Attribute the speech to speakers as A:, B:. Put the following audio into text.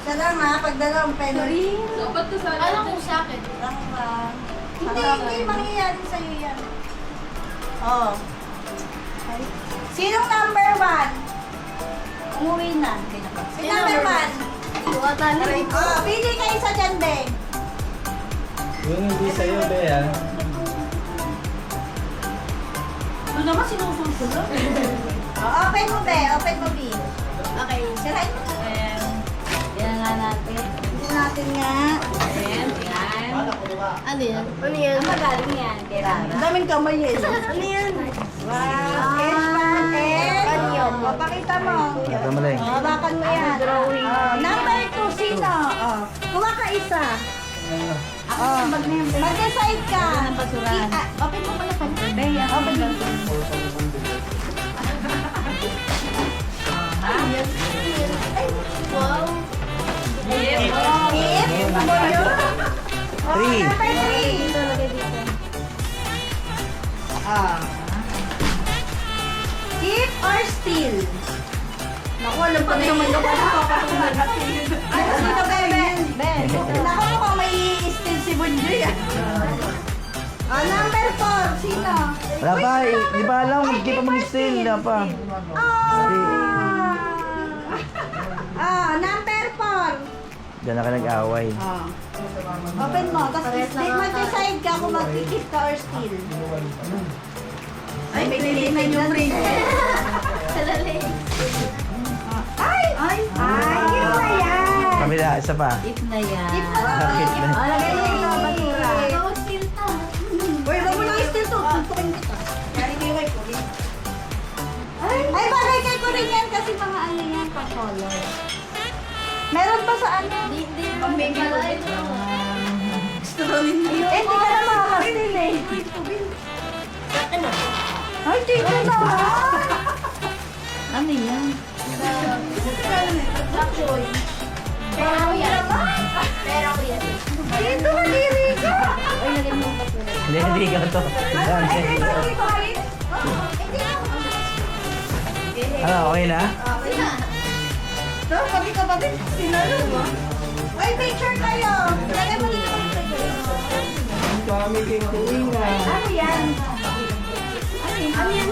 A: Isa lang ha, pag dalawang penalty.
B: Dapat ko sana.
C: Alam ko sa akin.
A: Lang lang. Hindi mangyayari sa'yo yan. Oh. Okay. Sinong number 1? Umuwi na. Sino number 1? Oh, pili ka isa dyan, Beng.
D: Yung hindi sa'yo, Bea.
A: Doon naman sinusunod. Open mo, Be. Open mo, B.
C: Okay.
A: Sirain mo.
C: Yan nga natin.
A: Tignan natin nga.
C: Ayan. Ano yan? Ano yan?
A: Ang magaling yan, kay Rara. Ang daming kamay eh.
C: Ano yan?
A: Wow. Cashman and...
C: Panyo.
A: O, pakita mo.
D: Ito mo lang.
A: O, bakan mo yan.
C: Drawing.
A: Number 2, sino? O, kuha ka isa. Mag-decide ka.
C: Open mo pala pa. Beya.
A: Open mo.
C: Wow.
A: Keep.
D: Three.
A: Number 3.
C: Dito lagay dito.
A: Keep or steal? Naku, alam pa na naman yung ano papatungan. Ano sino, Ben? Ben. Naku, mukhang may steal si Bunjoy. Number 4. Sino?
D: Wala pa, di ba alam? Hindi pa mag-steal. Wala pa.
A: Number 4.
D: Diyan na ka nag-away.
A: Open mo. Tapos mag-decide ka kung mag-keep ka or steal. Ay, pinilinan yung brain.
C: Salali.
A: Ay! Ay! Keep na yan!
D: Kabila, isa pa.
C: If na yan.
A: Keep mo na.
D: Keep na.
A: Lagay mo yung basura.
C: Bawat steal to.
A: Uy, wag mo lang steal to. Tuntukin kita. Yari kayo kay Kulin. Ay, bagay kay Kulin yan kasi mga ano yan, pa-color. Meron ba sa ano?
C: Hindi naman baby ko.
A: Gusto rin niyo. Eh, hindi ka na makakastil eh. Ay, dito naman!
C: Ano yan?
A: Black choy.
C: Pero ako yan. Pero ako yan.
A: Dito, haliri ka!
C: Ay, lagay mo yung basura.
D: Hindi ka to.
A: Ay, dito, dito, haliri.
D: Ano, okay na?
A: So, kapit. Sinalo mo. Ay, picture kayo. Lagay mo dito yung picture.
D: Kami kay Kuya.
A: Ano yan? Ano yan?